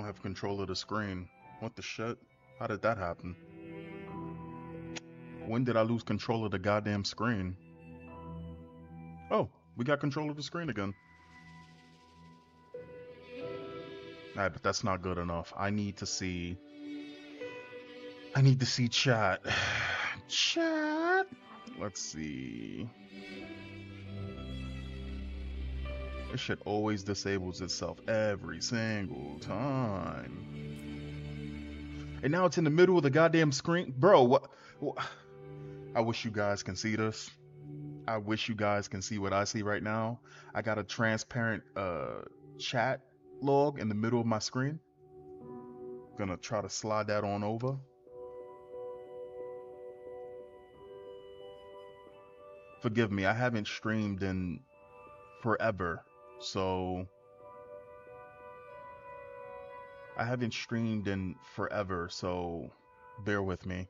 don't have control of the screen. What the shit? How did that happen? When did I lose control of the goddamn screen? Oh, we got control of the screen again. Alright, but that's not good enough. I need to see chat. Chat. Let's see. This shit always disables itself every single time. And now it's in the middle of the goddamn screen. Bro, what? I wish you guys can see this. I wish you guys can see what I see right now. I got a transparent chat log in the middle of my screen. Gonna try to slide that on over. Forgive me, I haven't streamed in forever, so bear with me.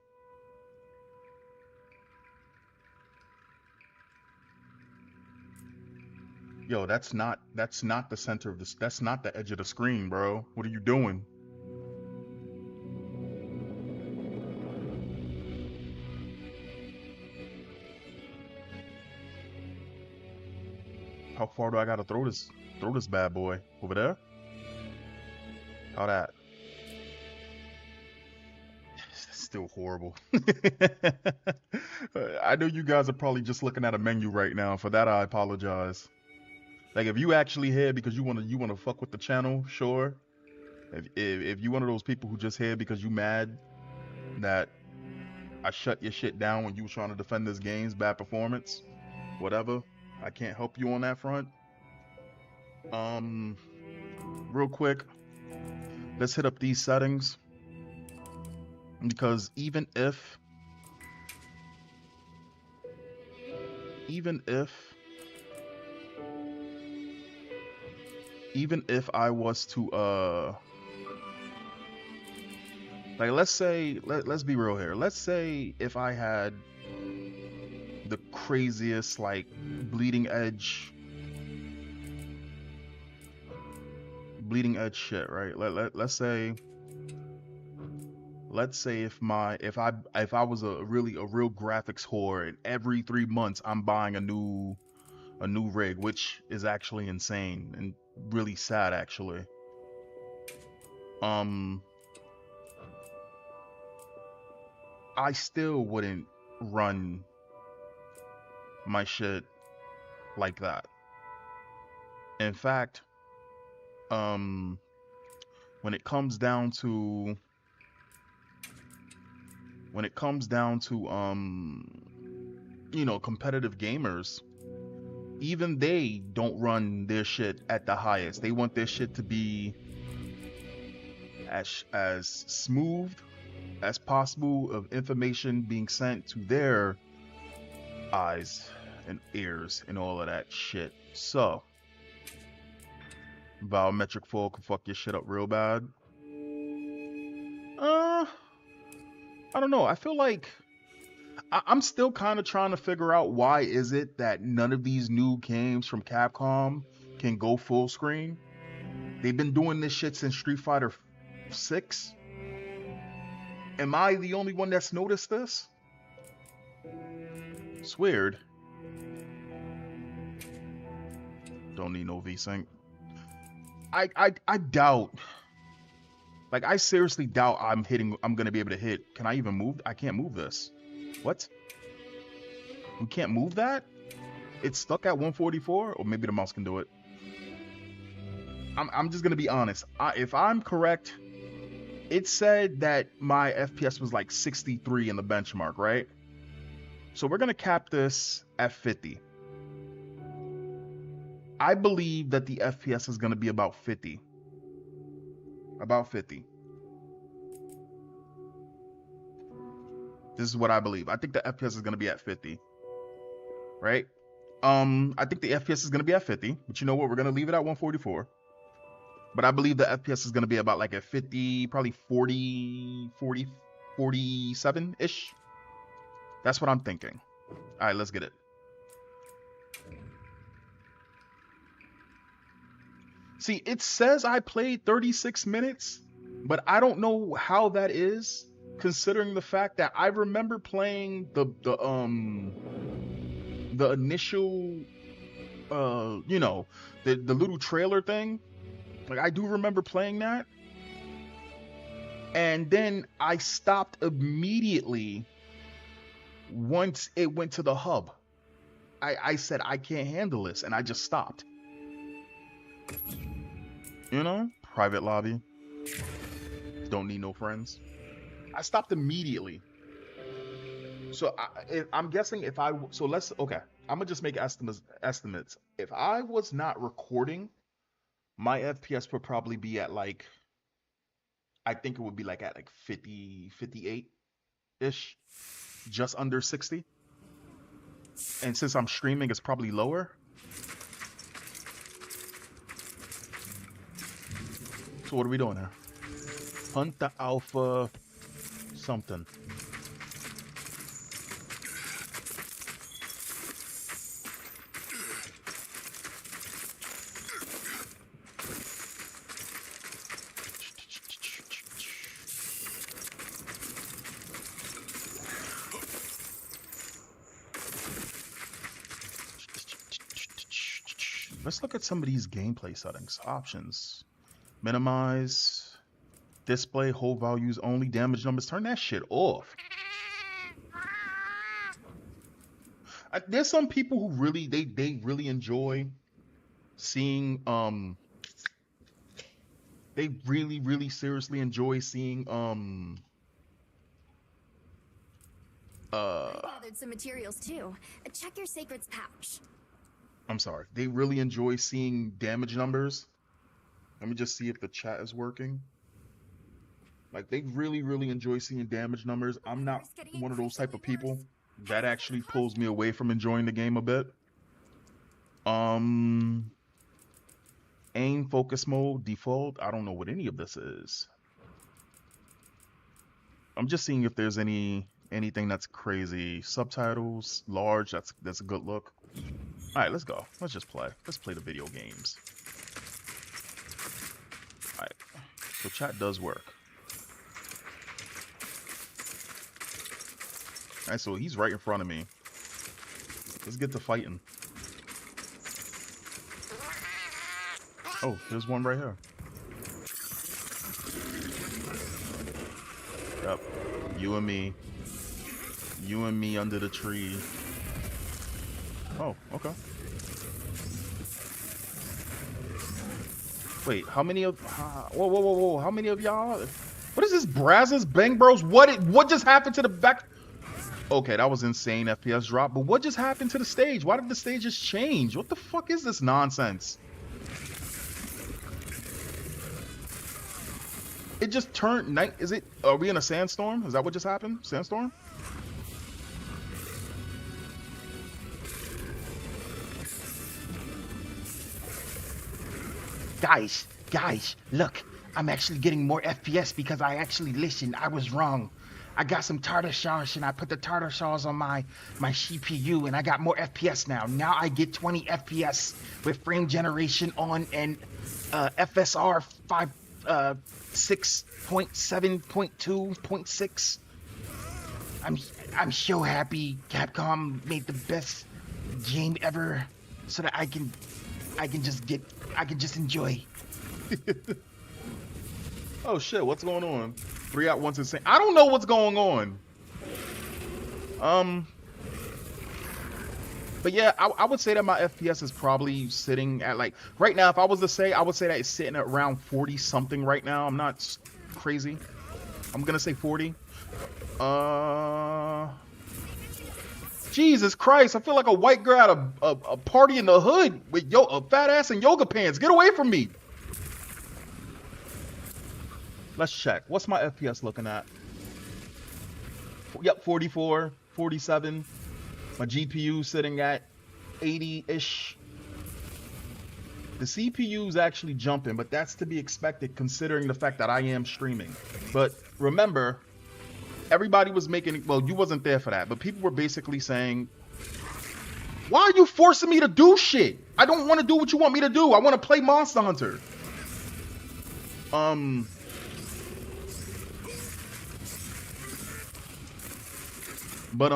Yo, that's not the center of this. That's not the edge of the screen, bro. What are you doing? How far do I gotta throw this bad boy? Over there? How that? It's still horrible. I know you guys are probably just looking at a menu right now. For that, I apologize. Like, if you actually here because you wanna fuck with the channel, sure. If you one of those people who just here because you mad that I shut your shit down when you was trying to defend this game's bad performance, whatever. I can't help you on that front. Real quick, let's hit up these settings, because even if I was to like, let's say, let's be real here. Let's say if I had the craziest, like, bleeding edge shit, right? Let's say if I was a real graphics whore, and every 3 months I'm buying a new rig, which is actually insane and really sad, actually. I still wouldn't run my shit like that. In fact, when it comes down to you know, competitive gamers, even they don't run their shit at the highest. They want their shit to be as smooth as possible of information being sent to their eyes and ears and all of that shit. So biometric fall can fuck your shit up real bad. I don't know. I feel like I'm still kind of trying to figure out why is it that none of these new games from Capcom can go full screen. They've been doing this shit since Street Fighter 6. Am I the only one that's noticed this? It's weird. Don't need no VSync. I doubt. Like, I seriously doubt I'm gonna be able to hit. Can I even move? I can't move this. What? We can't move that? It's stuck at 144? Or maybe the mouse can do it. I'm just gonna be honest. If I'm correct, it said that my FPS was like 63 in the benchmark, right? So we're gonna cap this at 50. I believe that the FPS is gonna be about 50. About 50. This is what I believe. I think the FPS is gonna be at 50. Right? I think the FPS is gonna be at 50, but you know what? We're gonna leave it at 144. But I believe the FPS is gonna be about like at 50, probably 47-ish. That's what I'm thinking. Alright, let's get it. See, it says I played 36 minutes, but I don't know how that is, considering the fact that I remember playing the initial you know, the little trailer thing. Like I do remember playing that. And then I stopped immediately once it went to the hub. I said I can't handle this and I just stopped. You know, private lobby. Don't need no friends. I stopped immediately. So I'm guessing if I so let's okay. I'm gonna just make estimates. If I was not recording, my FPS would probably be at like I think it would be like at like 50, 58 ish, just under 60. And since I'm streaming, it's probably lower. So what are we doing here? Hunt the alpha something. Let's look at some of these gameplay settings. Options. Minimize. Display, hold values only, damage numbers. Turn that shit off. There's some people who really, they really enjoy seeing, they really seriously enjoy seeing, I gathered some materials too. Check your sacred's pouch. I'm sorry. They really enjoy seeing damage numbers. Let me just see if the chat is working. Like, they really enjoy seeing damage numbers. I'm not one of those type of people. That actually pulls me away from enjoying the game a bit. Aim, focus mode, default. I don't know what any of this is. I'm just seeing if there's anything that's crazy. Subtitles, large. That's a good look. All right, let's go. Let's just play. Let's play the video games. All right. So chat does work. All right, so he's right in front of me. Let's get to fighting. Oh, there's one right here. Yep. You and me. You and me under the tree. Oh, okay. Wait, how many of... Whoa. How many of y'all... What is this? Brazzers? Bang Bros? What just happened to the back... Okay, that was insane FPS drop. But what just happened to the stage? Why did the stage just change? What the fuck is this nonsense? It just turned night. Is it... Are we in a sandstorm? Is that what just happened? Sandstorm? Guys, look, I'm actually getting more FPS because I actually listened. I was wrong. I got some tartar sauce and I put the tartar sauce on my CPU and I got more FPS now. Now I get 20 FPS with frame generation on and FSR 6.7.2.6. I'm so happy Capcom made the best game ever so that I can just enjoy. Oh shit, what's going on? 3 out 1's insane. I don't know what's going on. But yeah, I would say that my FPS is probably sitting at like right now. If I was to say, I would say that it's sitting at around 40 something right now. I'm not crazy. I'm gonna say 40. Jesus Christ! I feel like a white girl at a party in the hood with a fat ass and yoga pants. Get away from me! Let's check. What's my FPS looking at? Yep, 44, 47. My GPU sitting at 80-ish. The CPU's actually jumping, but that's to be expected considering the fact that I am streaming. But remember, everybody was making, well, you wasn't there for that, but people were basically saying Why are you forcing me to do shit? I don't want to do what you want me to do. I want to play Monster Hunter. But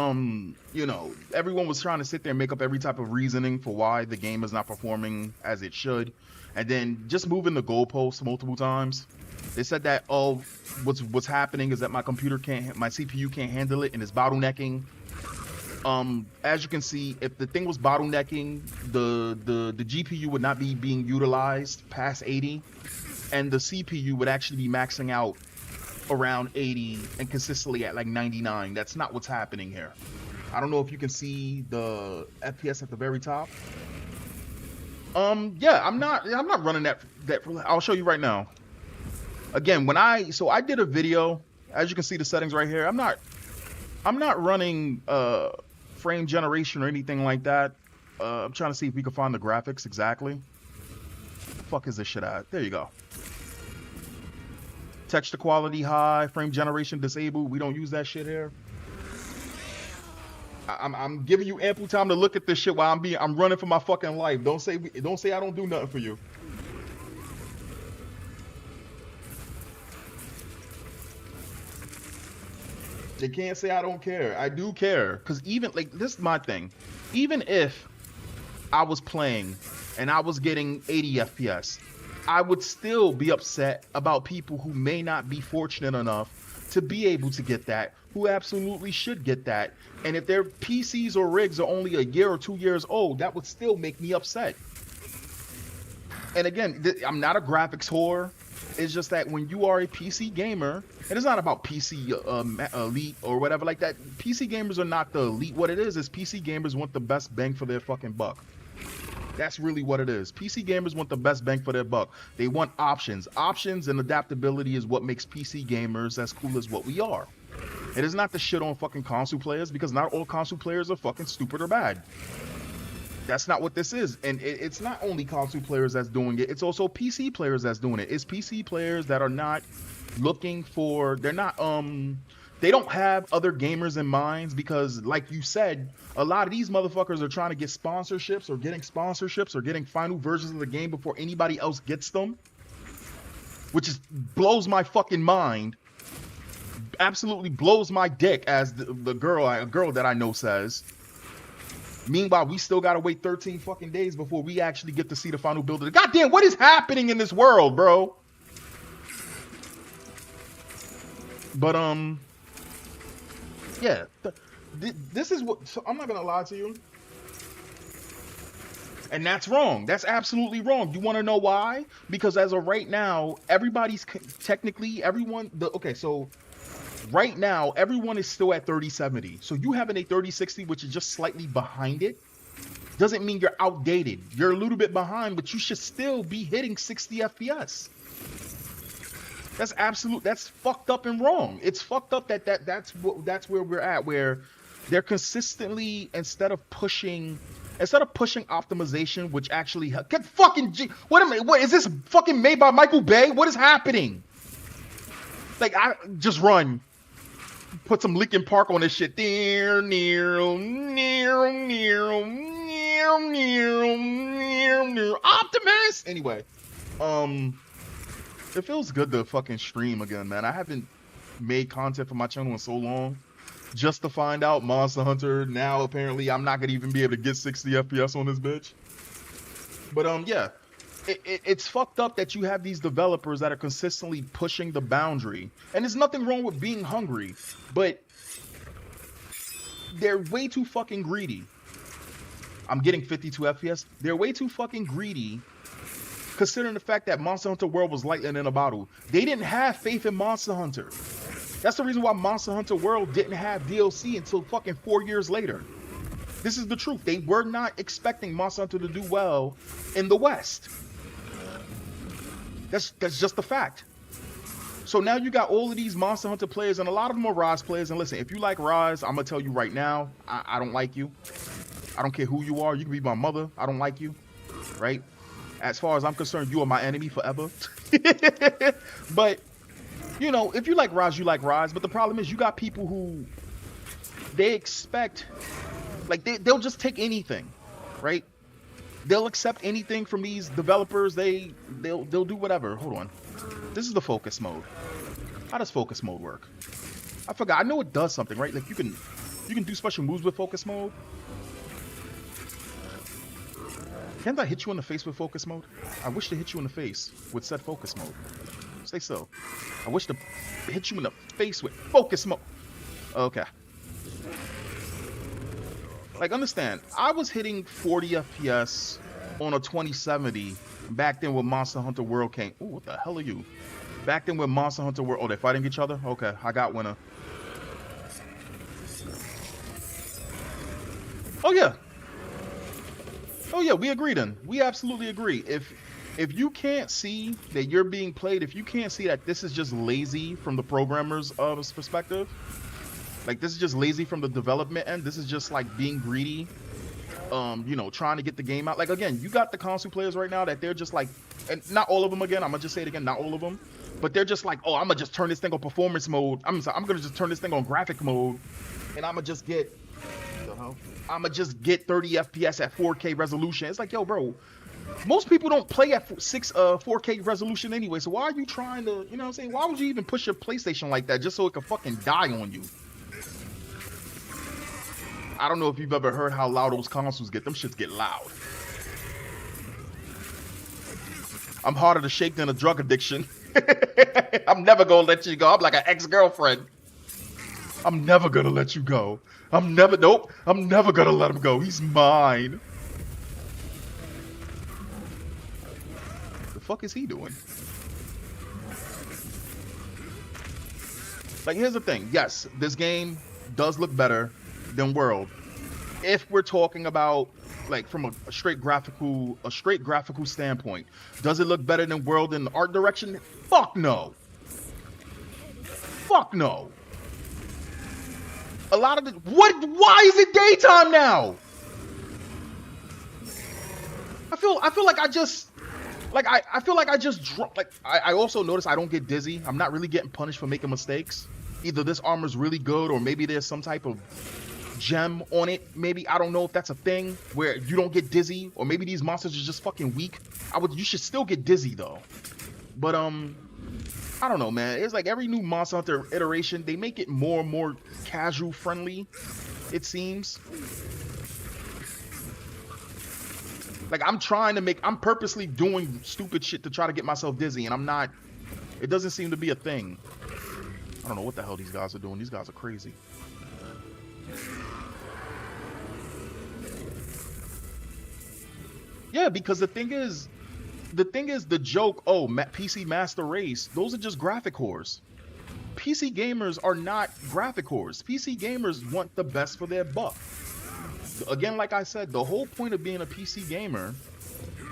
you know, everyone was trying to sit there and make up every type of reasoning for why the game is not performing as it should, and then just moving the goalposts multiple times. They said that, oh, what's happening is that my CPU can't handle it and it's bottlenecking. As you can see, if the thing was bottlenecking, the GPU would not be being utilized past 80, and the CPU would actually be maxing out around 80 and consistently at like 99. That's not what's happening here. I don't know if you can see the FPS at the very top. Yeah, I'm not running that. I'll show you right now. Again, I did a video. As you can see, the settings right here. I'm not running frame generation or anything like that. I'm trying to see if we can find the graphics exactly. The fuck is this shit at? There you go. Texture quality high, frame generation disabled. We don't use that shit here. I'm giving you ample time to look at this shit while I'm running for my fucking life. Don't say I don't do nothing for you. They can't say I don't care. I do care. Cause even like this is my thing. Even if I was playing and I was getting 80 FPS, I would still be upset about people who may not be fortunate enough to be able to get that, who absolutely should get that. And if their PCs or rigs are only a year or 2 years old, that would still make me upset. And again, I'm not a graphics whore. It's just that when you are a PC gamer, and it's not about PC elite or whatever like that. PC gamers are not the elite. What it is PC gamers want the best bang for their fucking buck. That's really what it is. PC gamers want the best bang for their buck. They want options. Options and adaptability is what makes PC gamers as cool as what we are. It is not the shit on fucking console players, because not all console players are fucking stupid or bad. That's not what this is. And it's not only console players that's doing it. It's also PC players that's doing it. It's PC players that are not looking for, they don't have other gamers in mind, because like you said, a lot of these motherfuckers are trying to get sponsorships or getting final versions of the game before anybody else gets them, which blows my fucking mind. Absolutely blows my dick, as a girl that I know says. Meanwhile, we still gotta wait 13 fucking days before we actually get to see the final build of the goddamn. What is happening in this world, bro? But yeah, this is what. So I'm not gonna lie to you, and that's wrong. That's absolutely wrong. You want to know why? Because as of right now, everybody's technically so right now everyone is still at 3070. So you having a 3060, which is just slightly behind it, doesn't mean you're outdated. You're a little bit behind, but you should still be hitting 60 FPS. That's fucked up and wrong. It's fucked up that's where we're at, where they're consistently, instead of pushing optimization, which actually get fucking what is this fucking made by Michael Bay? What is happening? Like, I just run, put some Linkin Park on this shit. Optimus. Anyway, it feels good to fucking stream again, man. I haven't made content for my channel in so long. Just to find out Monster Hunter, now apparently I'm not gonna even be able to get 60 FPS on this bitch. But yeah, it's fucked up that you have these developers that are consistently pushing the boundary. And there's nothing wrong with being hungry, but they're way too fucking greedy. I'm getting 52 FPS. They're way too fucking greedy, considering the fact that Monster Hunter World was lightning in a bottle. They didn't have faith in Monster Hunter. That's the reason why Monster Hunter World didn't have DLC until fucking 4 years later. This is the truth. They were not expecting Monster Hunter to do well in the West. That's just a fact. So now you got all of these Monster Hunter players, and a lot of them are Rise players. And listen, if you like Rise, I'm gonna tell you right now, I don't like you. I don't care who you are. You can be my mother. I don't like you, right? As far as I'm concerned, you are my enemy forever. But, you know, if you like Rise, you like Rise. But the problem is, you got people who, they expect, like, they'll just take anything. right? They'll accept anything from these developers. They'll do whatever. Hold on. This is the focus mode. How does focus mode work? I forgot. I know it does something, right? Like you can do special moves with focus mode. Can't I hit you in the face with focus mode? I wish to hit you in the face with said focus mode. Stay still. I wish to hit you in the face with focus mode. Okay. Like, understand, I was hitting 40 FPS on a 2070 back then when Monster Hunter World came. Ooh, what the hell are you? Back then when Monster Hunter World... Oh, they're fighting each other? Okay, I got winner. Oh, yeah. Oh, yeah, we agree then. We absolutely agree. If you can't see that you're being played, if you can't see that this is just lazy from the programmer's perspective, like this is just lazy from the development end, this is just like being greedy, you know, trying to get the game out. Like, again, you got the console players right now that they're just like, and not all of them, again, I'm gonna just say it again, not all of them, but they're just like, oh, I'm gonna just turn this thing on performance mode. I'm gonna just turn this thing on graphic mode, and I'm gonna just get, I'm gonna just get 30 FPS at 4K resolution. It's like, yo, bro, most people don't play at 4K resolution anyway, so why are you trying to, you know what I'm saying? Why would you even push your PlayStation like that just so it could fucking die on you? I don't know if you've ever heard how loud those consoles get. Them shits get loud. I'm harder to shake than a drug addiction. I'm never gonna let you go. I'm like an ex-girlfriend. I'm never gonna let you go. Nope, I'm never gonna let him go. He's mine. The fuck is he doing? Like, here's the thing. Yes, this game does look better than World. If we're talking about, like, from a straight graphical standpoint, does it look better than World in the art direction? Fuck no. Fuck no. A lot of the why is it daytime now? I feel like I just I also notice I don't get dizzy. I'm not really getting punished for making mistakes. Either this armor's really good, or maybe there's some type of gem on it. Maybe, I don't know if that's a thing where you don't get dizzy, or maybe these monsters are just fucking weak. You should still get dizzy though. But I don't know, man. It's like every new Monster Hunter iteration, they make it more and more casual friendly, it seems. Like, I'm purposely doing stupid shit to try to get myself dizzy, and I'm not, it doesn't seem to be a thing. I don't know what the hell these guys are doing. These guys are crazy. Yeah, because the thing is the joke, oh, PC Master Race, those are just graphic whores. PC gamers are not graphic whores. PC gamers want the best for their buck. Again, like I said, the whole point of being a PC gamer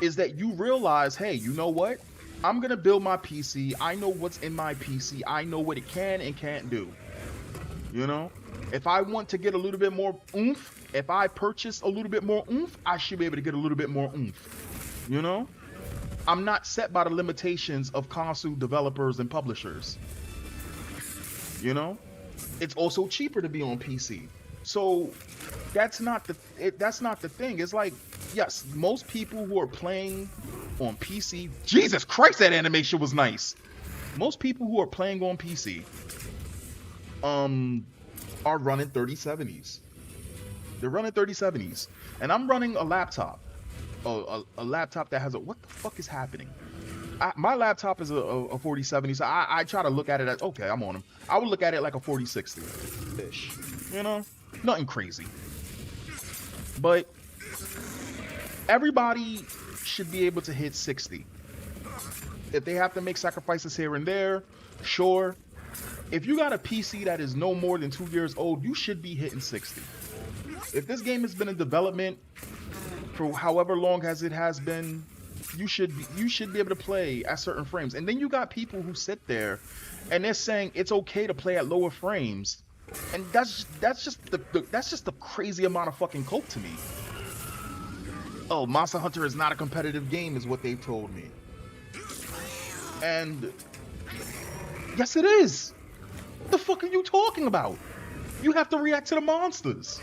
is that you realize, hey, you know what? I'm going to build my PC. I know what's in my PC. I know what it can and can't do. You know? If I want to get a little bit more oomph, if I purchase a little bit more oomph, I should be able to get a little bit more oomph. You know? I'm not set by the limitations of console developers and publishers. You know? It's also cheaper to be on PC. So that's not the thing. It's like, yes, most people who are playing on PC, Jesus Christ, that animation was nice. Most people who are playing on PC are running 3070s. They're running 3070s. And I'm running a laptop. A laptop that has a, what the fuck is happening? My laptop is a 4070, so I try to look at it as, okay, I'm on them. I would look at it like a 4060-ish. You know? Nothing crazy. But everybody should be able to hit 60. If they have to make sacrifices here and there, sure. If you got a PC that is no more than 2 years old, you should be hitting 60. If this game has been in development for however long as it has been, you should be able to play at certain frames. And then you got people who sit there and they're saying it's okay to play at lower frames, and that's just the crazy amount of fucking cope to me. Oh, Monster Hunter is not a competitive game, is what they've told me. And yes, it is. What the fuck are you talking about? You have to react to the monsters.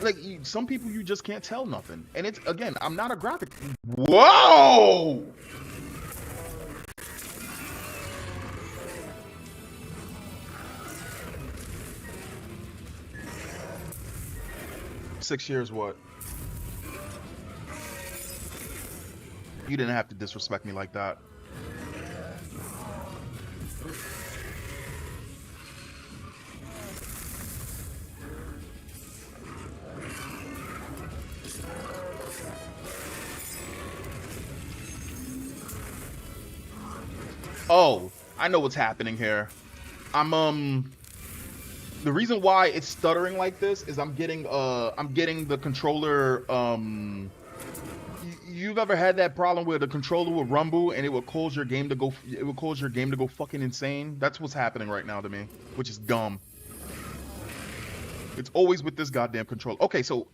Like, some people you just can't tell nothing. And it's, again, I'm not a graphic. Whoa! Six years what? You didn't have to disrespect me like that. Oh, I know what's happening here. The reason why it's stuttering like this is I'm getting the controller, you've ever had that problem where the controller will rumble and it will cause your game to go fucking insane? That's what's happening right now to me, which is dumb. It's always with this goddamn controller. Okay, so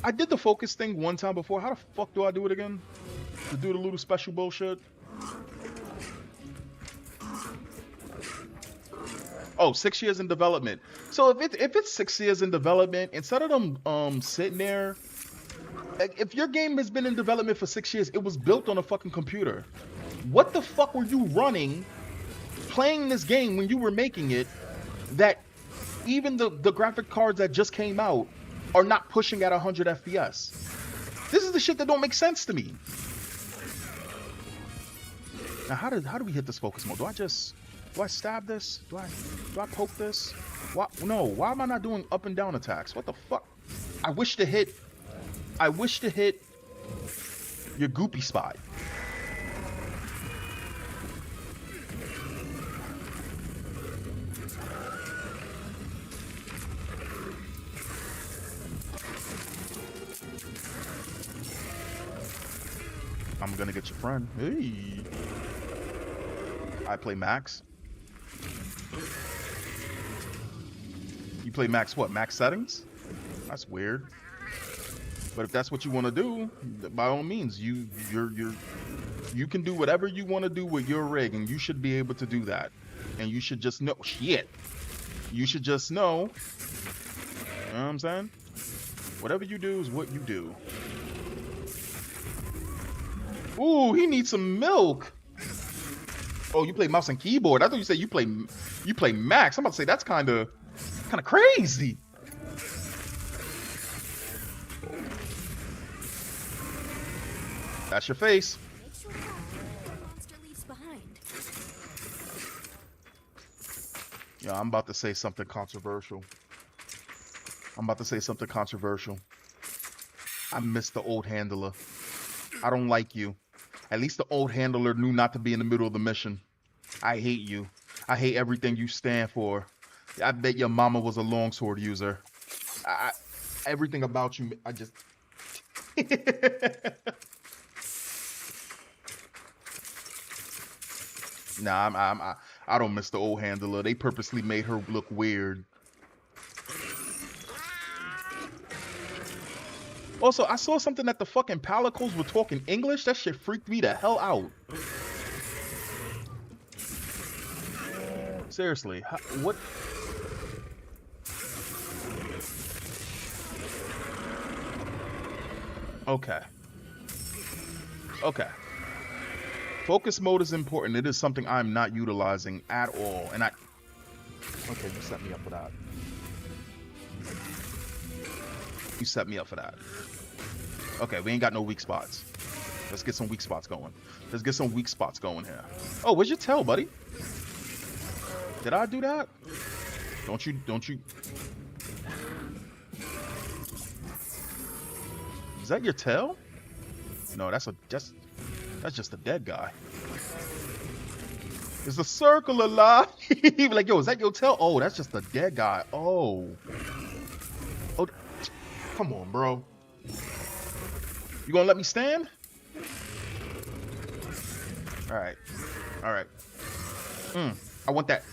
I did the focus thing one time before. How the fuck do I do it again? To do the little special bullshit? Oh, 6 years in development. So if it's 6 years in development, instead of them sitting there, like, if your game has been in development for 6 years, it was built on a fucking computer. What the fuck were you running, playing this game when you were making it, that even the graphic cards that just came out are not pushing at 100 FPS? This is the shit that don't make sense to me. Now, how do we hit this focus mode? Do I stab this? Do I poke this? Why am I not doing up and down attacks? What the fuck? I wish to hit your goopy spot. I'm gonna get your friend. Hey. I play Max. You play Max what? Max settings? That's weird. But if that's what you want to do, by all means, you can do whatever you want to do with your rig, and you should be able to do that. And you should just know shit. You should just know. You know what I'm saying? Whatever you do is what you do. Ooh, he needs some milk. Oh, you play mouse and keyboard. I thought you said you play Max. I'm about to say that's kind of crazy. That's your face. Make sure the monster leaves behind. Yeah, I'm about to say something controversial. I miss the old handler. I don't like you. At least the old handler knew not to be in the middle of the mission. I hate you. I hate everything you stand for. I bet your mama was a longsword user. Everything about you, I just... Nah, I don't miss the old handler. They purposely made her look weird. Also, I saw something that the fucking Palicos were talking English. That shit freaked me the hell out. Seriously, what? Okay. Okay. Focus mode is important. It is something I'm not utilizing at all. And okay, you set me up for that. You set me up for that. Okay, we ain't got no weak spots. Let's get some weak spots going. Let's get some weak spots going here. Oh, where's your tail, buddy? Did I do that? Don't you... Is that your tail? No, that's just a dead guy. Is the circle alive? Like, yo, is that your tail? Oh, that's just a dead guy. Oh. Oh, come on, bro. You gonna let me stand? All right. All right. I want that.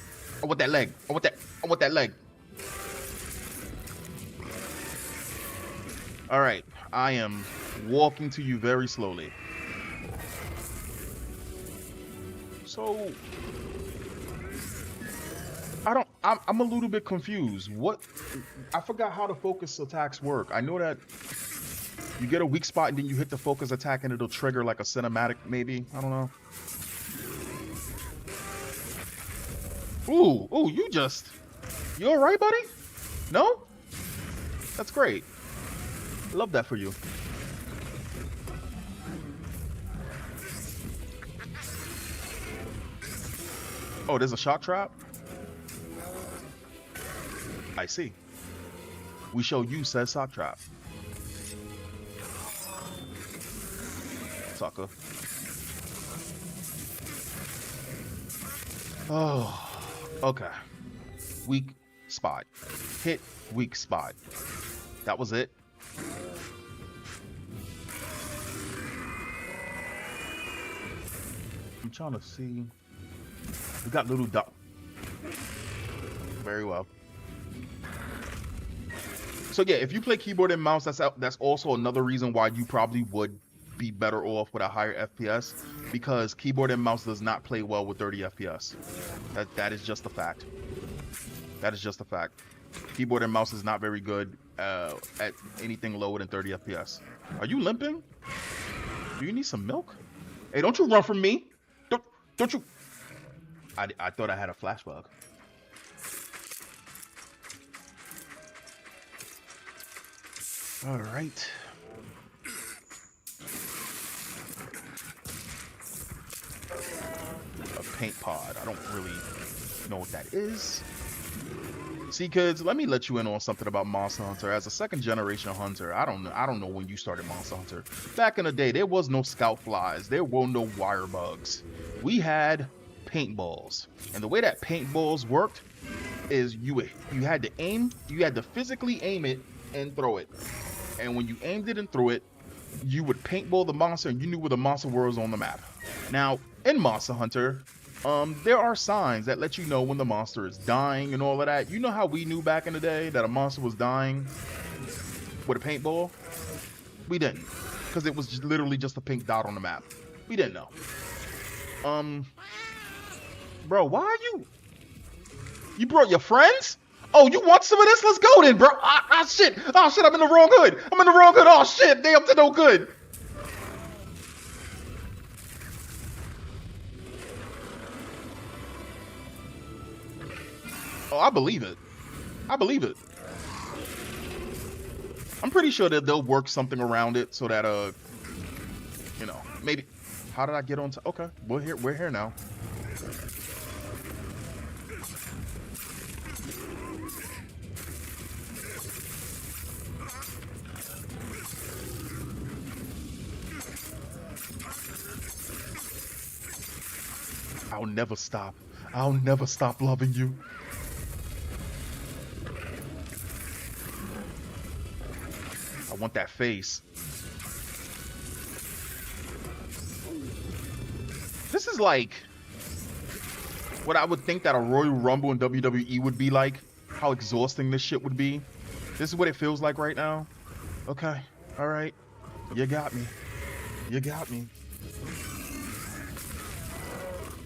I want that leg. I want that leg. All right. I am walking to you very slowly. So I don't I'm a little bit confused. What? I forgot how the focus attacks work. I know that you get a weak spot and then you hit the focus attack and it'll trigger like a cinematic, maybe. I don't know. Ooh, you all right, buddy? No? That's great. Love that for you. Oh, there's a shock trap? I see. We show you says shock trap. Sucker. Oh, okay. Weak spot. Hit, weak spot. That was it. I'm trying to see. We got little dot. Very well. So yeah, if you play keyboard and mouse, that's also another reason why you probably would be better off with a higher FPS, because keyboard and mouse does not play well with 30 FPS. That is just a fact. That is just a fact. Keyboard and mouse is not very good at anything lower than 30 FPS. Are you limping? Do you need some milk? Hey, don't you run from me. Don't you. I thought I had a flash bug. All right. A paint pod. I don't really know what that is. See, kids, let me let you in on something about Monster Hunter. As a second generation hunter, I don't know when you started Monster Hunter. Back in the day, there was no scout flies. There were no wire bugs. We had paintballs. And the way that paintballs worked is you had to aim, you had to physically aim it and throw it. And when you aimed it and threw it, you would paintball the monster and you knew where the monster was on the map. Now, in Monster Hunter, there are signs that let you know when the monster is dying and all of that. You know how we knew back in the day that a monster was dying with a paintball? We didn't, because it was literally just a pink dot on the map. We didn't know. Bro, why are you brought your friends? Oh, you want some of this? Let's go then, bro. Shit. Oh, shit, I'm in the wrong hood. I'm in the wrong hood. Oh, shit, they up to no good. Oh, I believe it. I believe it. I'm pretty sure that they'll work something around it so that, you know, maybe. How did I get on to? Okay, we're here now. I'll never stop. I'll never stop loving you. I want that face. This is like what I would think that a Royal Rumble in WWE would be like. How exhausting this shit would be. This is what it feels like right now. Okay. All right. You got me. You got me.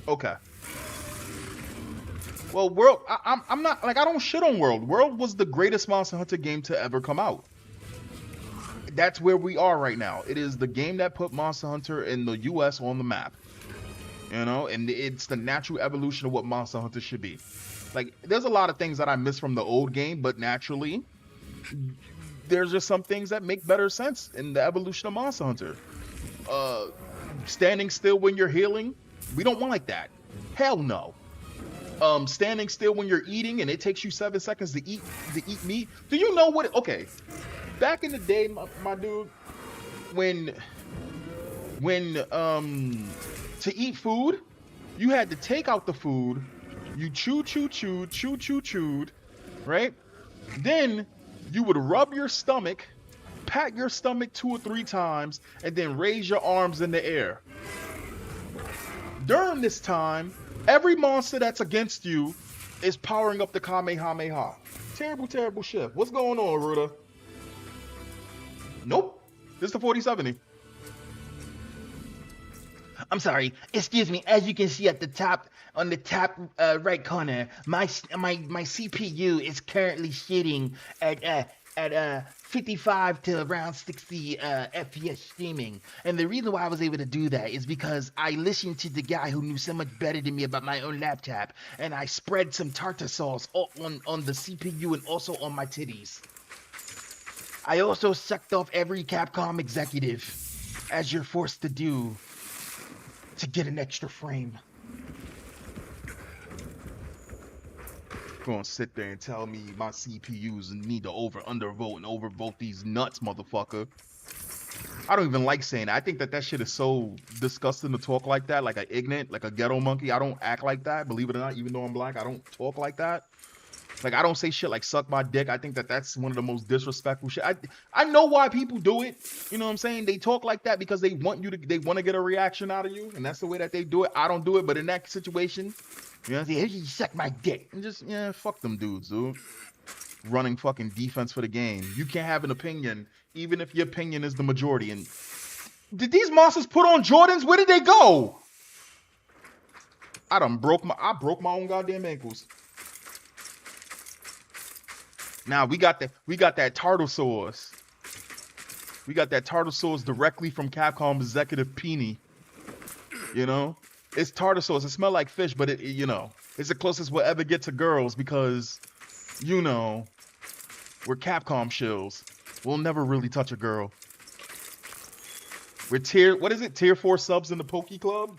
Okay. Well, World, I'm not, like, I don't shit on World. World was the greatest Monster Hunter game to ever come out. That's where we are right now. It is the game that put Monster Hunter in the US on the map. You know, and it's the natural evolution of what Monster Hunter should be. Like, there's a lot of things that I miss from the old game, but naturally, there's just some things that make better sense in the evolution of Monster Hunter. Standing still when you're healing, we don't want like that. Hell no. Standing still when you're eating and it takes you 7 seconds to eat meat. Do you know what? Okay, back in the day, my dude, when to eat food, you had to take out the food, you chewed, right? Then you would rub your stomach, pat your stomach 2 or 3 times, and then raise your arms in the air. During this time, every monster that's against you is powering up the Kamehameha. Terrible, terrible shit. What's going on, Ruda? Nope. This is the 4070. I'm sorry. Excuse me. As you can see at the top, on the top right corner, my CPU is currently shooting at 55 to around 60 FPS streaming. And the reason why I was able to do that is because I listened to the guy who knew so much better than me about my own laptop, and I spread some tartar sauce on the CPU and also on my titties. I also sucked off every Capcom executive, as you're forced to do, to get an extra frame. Gonna sit there and tell me my CPUs need to undervote and overvote these nuts, motherfucker. I don't even like saying that. I think that shit is so disgusting to talk like that, like an ignorant, like a ghetto monkey. I don't act like that, believe it or not. Even though I'm black, I don't talk like that. Like, I don't say shit like suck my dick. I think that that's one of the most disrespectful shit. I know why people do it. You know what I'm saying? They talk like that because they want to get a reaction out of you, and that's the way that they do it. I don't do it, but in that situation, you know, you suck my dick. And just, yeah, fuck them dudes, dude. Running fucking defense for the game. You can't have an opinion, even if your opinion is the majority. And did these monsters put on Jordans? Where did they go? I broke my own goddamn ankles. Now we got that tartar sauce. We got that tartar sauce directly from Capcom executive Peony. You know, it's tartar sauce. It smells like fish, but you know, it's the closest we'll ever get to girls because, you know, we're Capcom shills. We'll never really touch a girl. We're tier 4 subs in the Poke Club.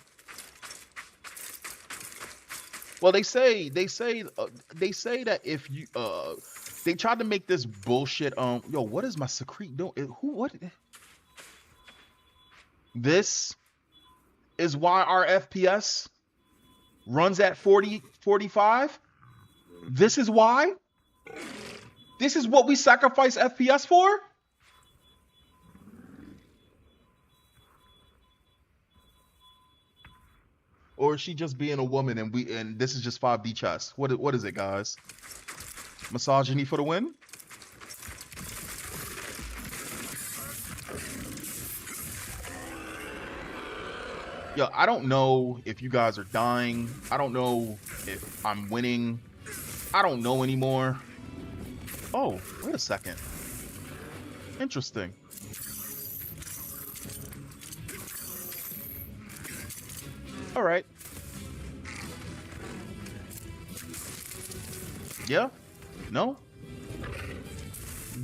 Well, they say that if you they tried to make this bullshit. Yo, what is my secret doing? What? This is why our FPS runs at 40, 45. This is why. This is what we sacrifice FPS for. Or is she just being a woman and this is just 5D chess? What is it, guys? Misogyny for the win? Yo, I don't know if you guys are dying. I don't know if I'm winning. I don't know anymore. Oh, wait a second. Interesting. All right. Yeah? No?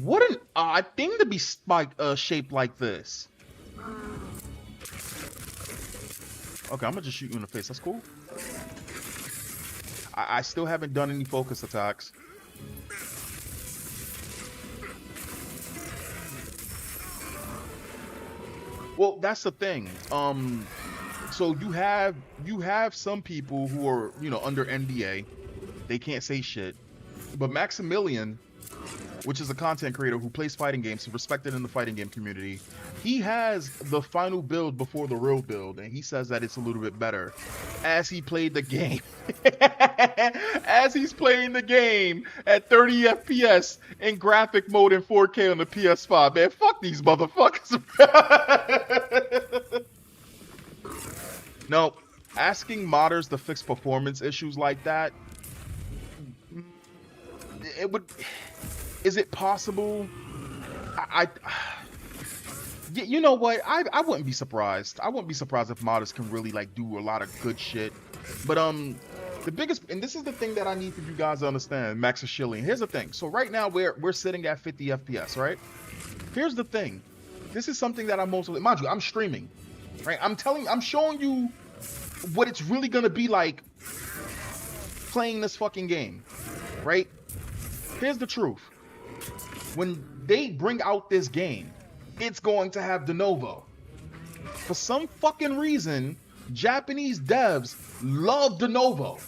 What an odd thing to be shaped like this. Okay, I'm gonna just shoot you in the face. That's cool. I still haven't done any focus attacks. Well, that's the thing. So you have some people who are, you know, under NDA. They can't say shit. But Maximilian, which is a content creator who plays fighting games, respected in the fighting game community, he has the final build before the real build, and he says that it's a little bit better as he played the game. As he's playing the game at 30 FPS in graphic mode in 4K on the PS5. Man, fuck these motherfuckers. No, asking modders to fix performance issues like that, it would. Is it possible? You know what? I wouldn't be surprised. I wouldn't be surprised if modders can really like do a lot of good shit. But the biggest, and this is the thing that I need for you guys to understand, Max Achillian. Here's the thing. So right now we're sitting at 50 FPS, right? Here's the thing. This is something that I'm mostly, mind you, I'm streaming, right? I'm showing you what it's really gonna be like playing this fucking game, right? Here's the truth. When they bring out this game, it's going to have de novo. For some fucking reason, Japanese devs love de novo.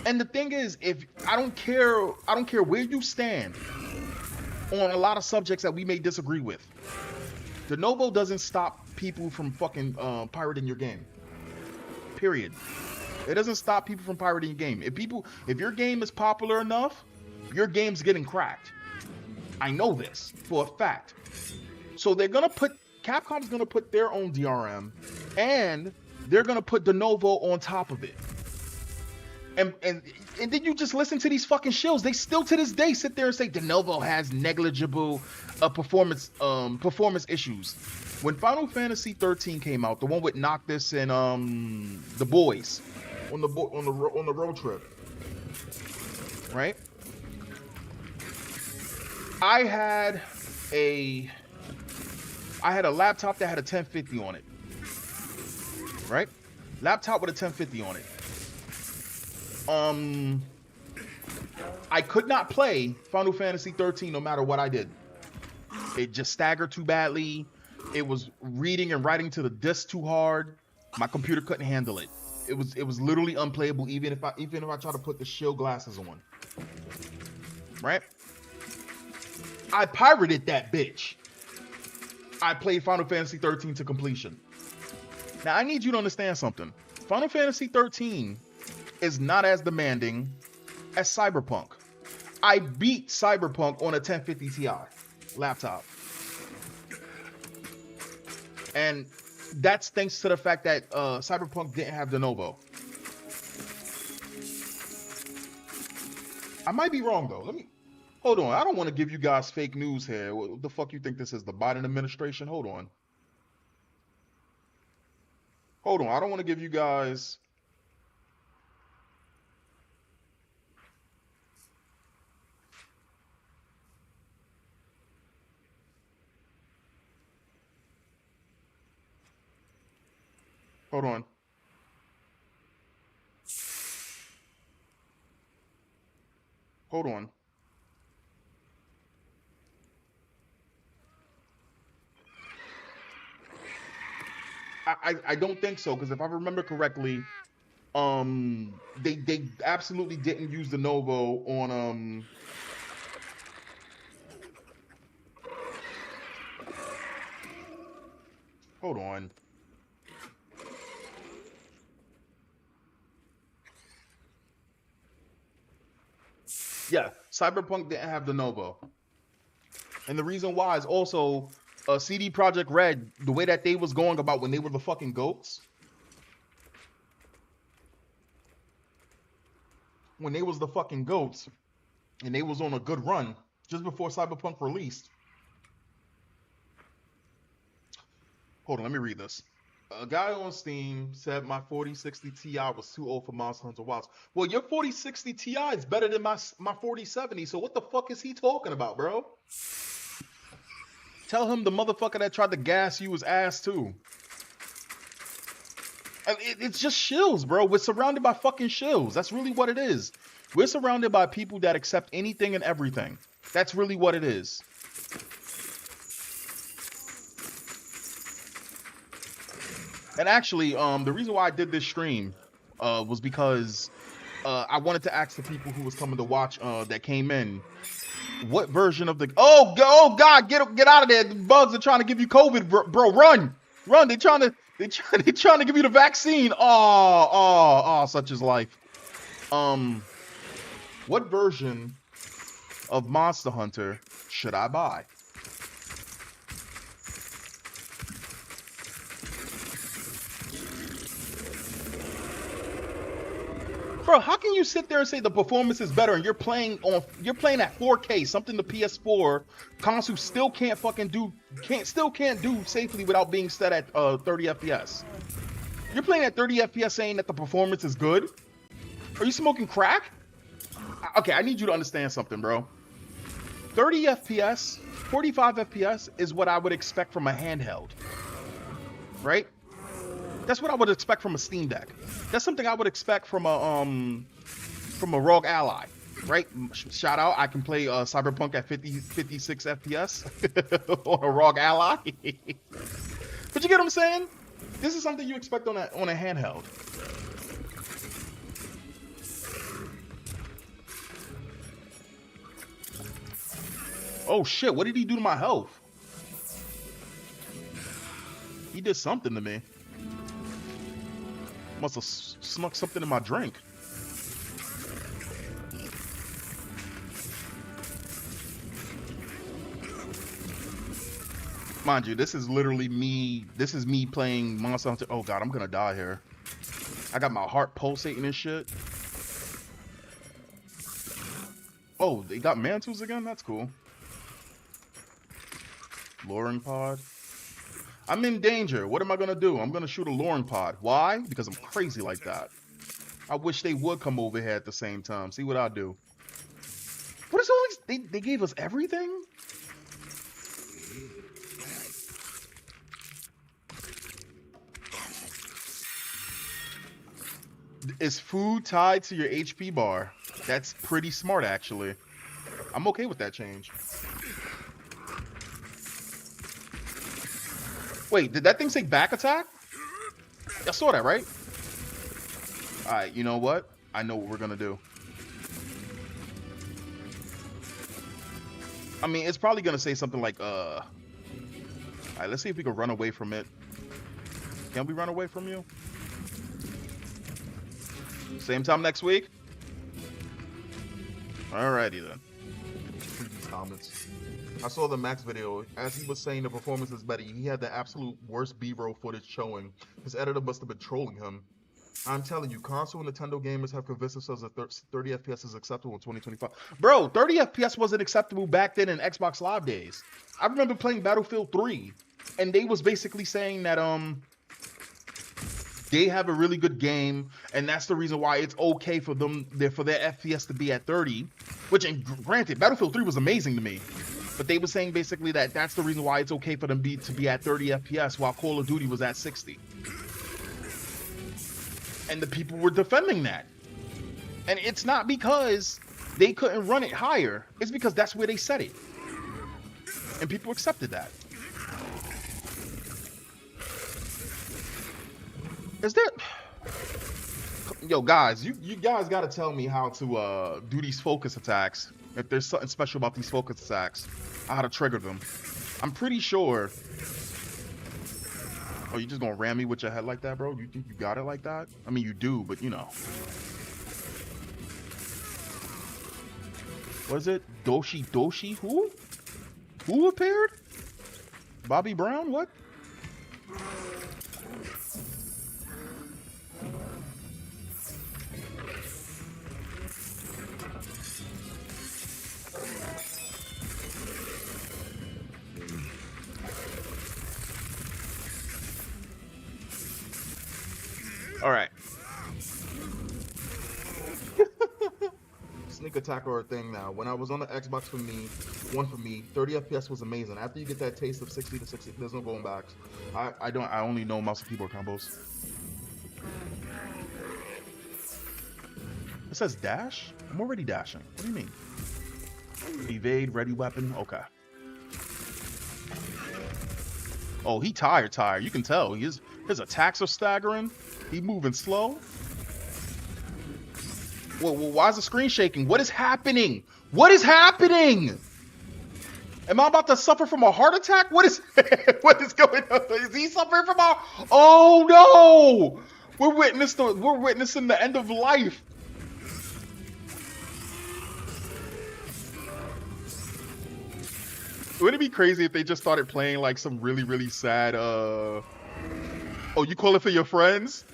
And the thing is, if I don't care where you stand on a lot of subjects that we may disagree with. De novo doesn't stop people from fucking pirating your game. Period. It doesn't stop people from pirating your game. If your game is popular enough, your game's getting cracked. I know this for a fact. So Capcom's gonna put their own DRM, and they're gonna put de novo on top of it. And then you just listen to these fucking shills. They still to this day sit there and say de novo has negligible performance issues. When Final Fantasy 13 came out, the one with Noctis and the boys on the road trip, right? I had a laptop that had a 1050 on it, right? Laptop with a 1050 on it. I could not play Final Fantasy 13 no matter what I did. It just staggered too badly. It was reading and writing to the disk too hard. My computer couldn't handle it. It was literally unplayable even if I tried to put the shield glasses on. Right? I pirated that bitch. I played Final Fantasy 13 to completion. Now I need you to understand something. Final Fantasy 13 is not as demanding as Cyberpunk. I beat Cyberpunk on a 1050 Ti laptop. And that's thanks to the fact that Cyberpunk didn't have de novo. I might be wrong though. Hold on. I don't want to give you guys fake news here. What the fuck you think this is, the Biden administration? Hold on. I don't want to give you guys... Hold on. I don't think so, because if I remember correctly, they absolutely didn't use de novo on hold on. Yeah, Cyberpunk didn't have de novo. And the reason why is also CD Projekt Red, the way that they was going about when they were the fucking goats. When they was the fucking goats and they was on a good run just before Cyberpunk released. Hold on, let me read this. A guy on Steam said my 4060 Ti was too old for Monster Hunter Wilds. Well, your 4060 Ti is better than my 4070, so what the fuck is he talking about, bro? Tell him the motherfucker that tried to gas you was ass too. It's just shills, bro. We're surrounded by fucking shills. That's really what it is. We're surrounded by people that accept anything and everything. That's really what it is. And actually, the reason why I did this stream was because I wanted to ask the people who was coming to watch that came in, what version of the oh god, get out of there! The bugs are trying to give you COVID, bro. Run! They trying to give you the vaccine. Oh, such is life. What version of Monster Hunter should I buy? Bro, how can you sit there and say the performance is better and you're playing at 4K, something the PS4 console still can't do safely without being set at 30 FPS? You're playing at 30 FPS saying that the performance is good? Are you smoking crack? Okay, I need you to understand something, bro. 30 FPS, 45 FPS is what I would expect from a handheld, right? That's what I would expect from a Steam Deck. That's something I would expect from a ROG Ally, right? Shout out, I can play Cyberpunk at 56 FPS on a ROG Ally. But you get what I'm saying? This is something you expect on a handheld. Oh shit, what did he do to my health? He did something to me. Must have snuck something in my drink. Mind you, this is literally me. This is me playing Monster Hunter. Oh god, I'm gonna die here. I got my heart pulsating and shit. Oh, they got mantles again? That's cool. Luring pod. I'm in danger. What am I gonna do? I'm gonna shoot a luring pod. Why? Because I'm crazy like that. I wish they would come over here at the same time. See what I do. What is all these? They gave us everything? Is food tied to your HP bar? That's pretty smart, actually. I'm okay with that change. Wait, did that thing say back attack? I saw that, right? Alright, you know what? I know what we're gonna do. I mean, it's probably gonna say something like, Alright, let's see if we can run away from it. Can we run away from you? Same time next week? Alrighty then. Comments. I saw the Max video. As he was saying the performance is better, he had the absolute worst B-roll footage showing. His editor must have been trolling him. I'm telling you, console and Nintendo gamers have convinced themselves that 30 FPS is acceptable in 2025. Bro, 30 FPS wasn't acceptable back then in Xbox Live days. I remember playing Battlefield 3, and they was basically saying that they have a really good game, and that's the reason why it's okay for them for their FPS to be at 30. Which, and granted, Battlefield 3 was amazing to me, but they were saying basically that that's the reason why it's okay for them to be at 30 FPS while Call of Duty was at 60. And the people were defending that. And it's not because they couldn't run it higher. It's because that's where they set it. And people accepted that. Is there... Yo, guys, you guys got to tell me how to do these focus attacks. If there's something special about these focus attacks, how to trigger them. I'm pretty sure... Oh, you just gonna ram me with your head like that, bro? You think you got it like that? I mean, you do, but you know. What is it? Doshi? Who? Who appeared? Bobby Brown? What? All right. Sneak attack or a thing now. When I was on the Xbox for me, 30 FPS was amazing. After you get that taste of 60 to 60, there's no going back. I only know mouse and keyboard combos. It says dash? I'm already dashing. What do you mean? Evade, ready weapon, okay. Oh, he tired. You can tell. His attacks are staggering. He moving slow. Well, why is the screen shaking? What is happening? What is happening? Am I about to suffer from a heart attack? What is what is going on? Is he suffering from a... Oh no! We're witnessing the end of life. Wouldn't it be crazy if they just started playing like some really, really sad Oh, you call it for your friends?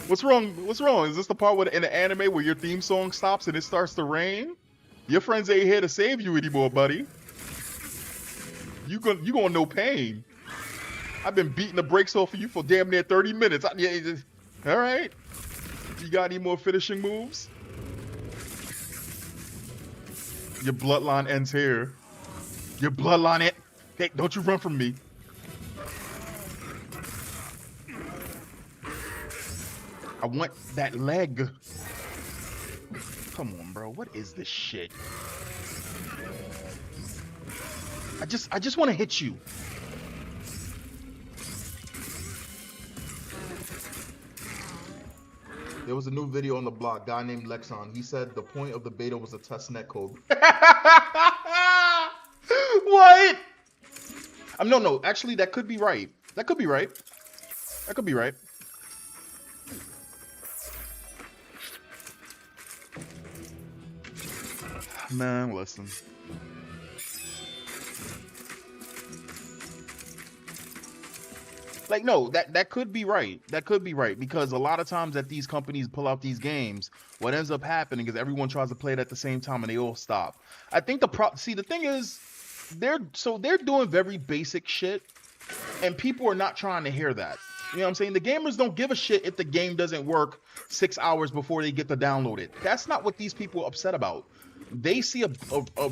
What's wrong? What's wrong? Is this the part in the anime where your theme song stops and it starts to rain? Your friends ain't here to save you anymore, buddy. You gonna know pain. I've been beating the brakes off of you for damn near 30 minutes. All right. You got any more finishing moves? Your bloodline ends here. Your bloodline Hey, don't you run from me. I want that leg. Come on, bro. What is this shit? I just want to hit you. There was a new video on the blog, guy named Lexon. He said the point of the beta was a test netcode. What? No. Actually, that could be right. That could be right. Man, listen. Like, no, that could be right. That could be right, because a lot of times that these companies pull out these games, what ends up happening is everyone tries to play it at the same time and they all stop. I think the thing is, they're doing very basic shit, and people are not trying to hear that. You know what I'm saying? The gamers don't give a shit if the game doesn't work 6 hours before they get to download it. That's not what these people are upset about. They see a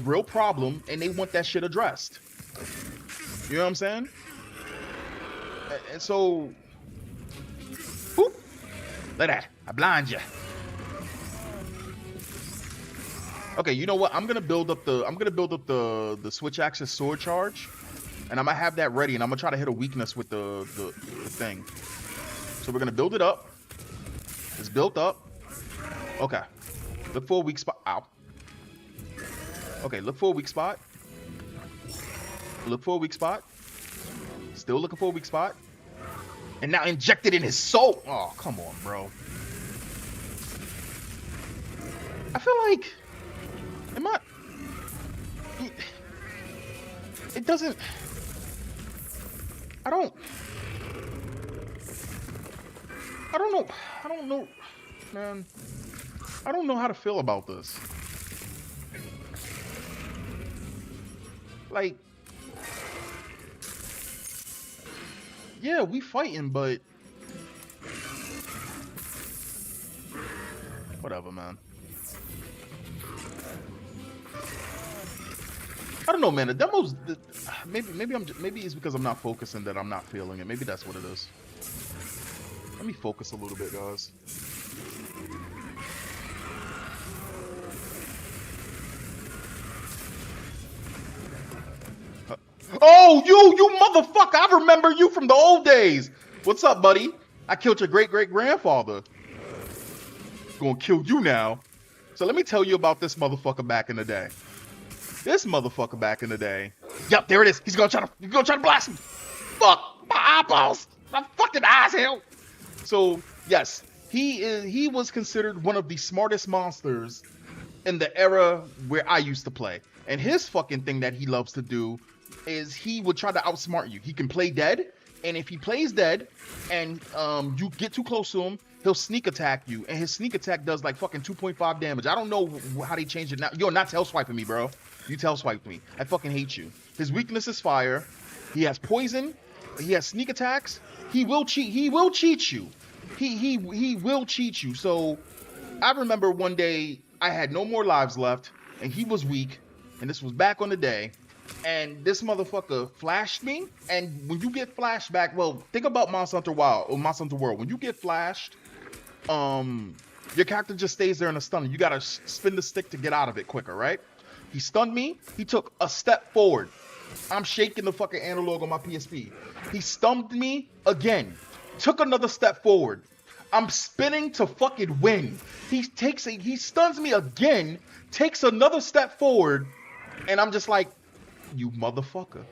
real problem and they want that shit addressed. You know what I'm saying? And so, whoop, look at that. I blind you. Okay, you know what? I'm gonna build up the switch axis sword charge, and I'm gonna have that ready, and I'm gonna try to hit a weakness with the thing. So we're gonna build it up. It's built up. Okay. Look for a weak spot. Ow. Okay, look for a weak spot. Look for a weak spot. Still looking for a weak spot. And now inject it in his soul. Oh, come on, bro. I feel like... It doesn't... I don't know, man. I don't know how to feel about this. Like... Yeah, we fighting, but... Whatever, man. I don't know, man. The demos... Maybe it's because I'm not focusing that I'm not feeling it. Maybe that's what it is. Let me focus a little bit, guys. Oh, you motherfucker! I remember you from the old days. What's up, buddy? I killed your great-great-grandfather. Gonna kill you now. So let me tell you about this motherfucker back in the day. This motherfucker back in the day. Yup, there it is. He's gonna try to blast me. Fuck my eyeballs. My fucking eyes, hell. So yes, he was considered one of the smartest monsters in the era where I used to play. And his fucking thing that he loves to do is he would try to outsmart you. He can play dead, and if he plays dead and you get too close to him, he'll sneak attack you, and his sneak attack does like fucking 2.5 damage. I don't know how they changed it now. You're not tail swiping me, bro. You tail swiped me. I fucking hate you. His weakness is fire. He has poison. He has sneak attacks. He will cheat. He will cheat you. He will cheat you. So I remember one day I had no more lives left, and he was weak, and this was back on the day. And this motherfucker flashed me, and when you get flashed back, well, think about Monster Hunter Wild or Monster Hunter World. When you get flashed, your character just stays there in a stun. You gotta spin the stick to get out of it quicker, right? He stunned me. He took a step forward. I'm shaking the fucking analog on my PSP. He stunned me again. Took another step forward. I'm spinning to fucking win. He stuns me again. Takes another step forward, and I'm just like, you motherfucker.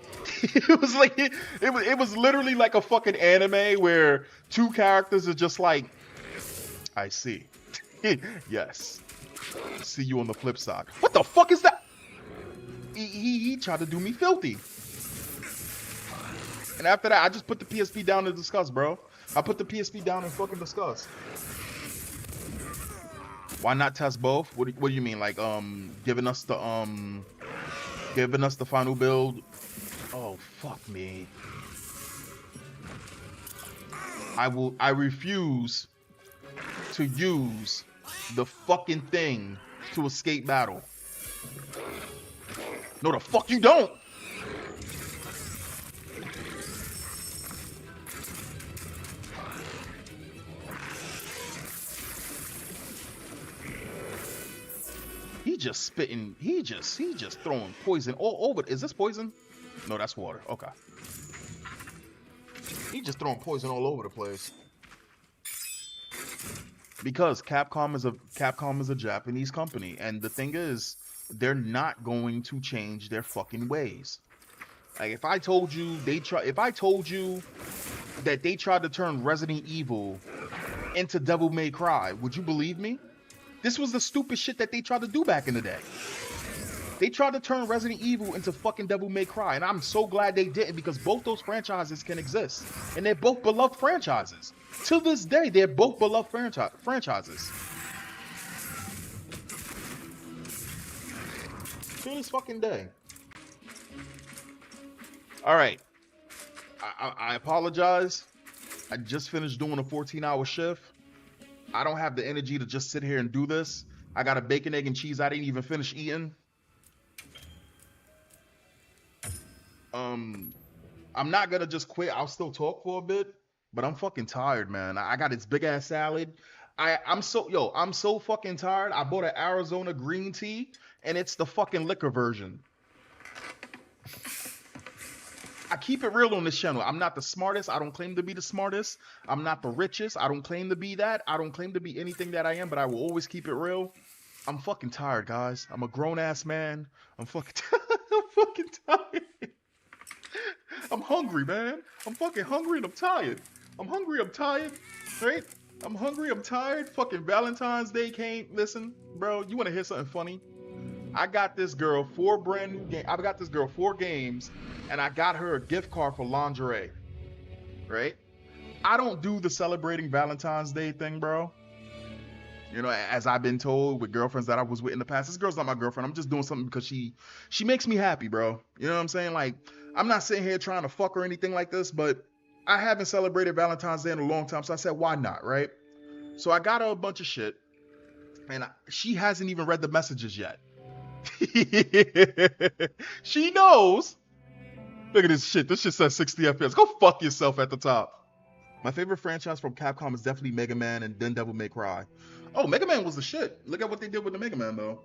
It was like it was literally like a fucking anime where two characters are just like, I see. Yes. See you on the flip side. What the fuck is that? He tried to do me filthy. And after that, I just put the PSP down to discuss, bro. I put the PSP down and fucking discuss. Why not test both? What do you mean? Like giving us the final build? Oh fuck me. I refuse to use the fucking thing to escape battle. No, the fuck you don't. He just spitting. He just throwing poison all over. Is this poison? No, that's water. Okay. He just throwing poison all over the place. Because Capcom is a Japanese company, and the thing is, they're not going to change their fucking ways. Like if I told you that they tried to turn Resident Evil into Devil May Cry, would you believe me? This was the stupid shit that they tried to do back in the day. They tried to turn Resident Evil into fucking Devil May Cry, and I'm so glad they didn't, because both those franchises can exist, and they're both beloved franchises. To this day, they're both beloved franchises. To this fucking day. All right. I apologize. I just finished doing a 14-hour shift. I don't have the energy to just sit here and do this. I got a bacon, egg, and cheese I didn't even finish eating. I'm not gonna just quit. I'll still talk for a bit, but I'm fucking tired, man. I got this big ass salad. I'm so fucking tired. I bought an Arizona green tea, and it's the fucking liquor version. I keep it real on this channel. I'm not the smartest. I don't claim to be the smartest. I'm not the richest. I don't claim to be that. I don't claim to be anything that I am, but I will always keep it real. I'm fucking tired, guys. I'm a grown-ass man. I'm fucking I'm fucking tired. I'm hungry, man. I'm fucking hungry and I'm tired. I'm hungry, I'm tired. Right? I'm hungry, I'm tired. Fucking Valentine's Day came. Listen, bro, you want to hear something funny? I got this girl 4 brand new games. I got this girl 4 games, and I got her a gift card for lingerie. Right? I don't do the celebrating Valentine's Day thing, bro. You know, as I've been told with girlfriends that I was with in the past. This girl's not my girlfriend. I'm just doing something because she makes me happy, bro. You know what I'm saying? Like, I'm not sitting here trying to fuck or anything like this, but I haven't celebrated Valentine's Day in a long time, so I said, why not, right? So I got her a bunch of shit, and she hasn't even read the messages yet. She knows. Look at this shit. This shit says 60 FPS. Go fuck yourself at the top. My favorite franchise from Capcom is definitely Mega Man and then Devil May Cry. Oh, Mega Man was the shit. Look at what they did with the Mega Man, though.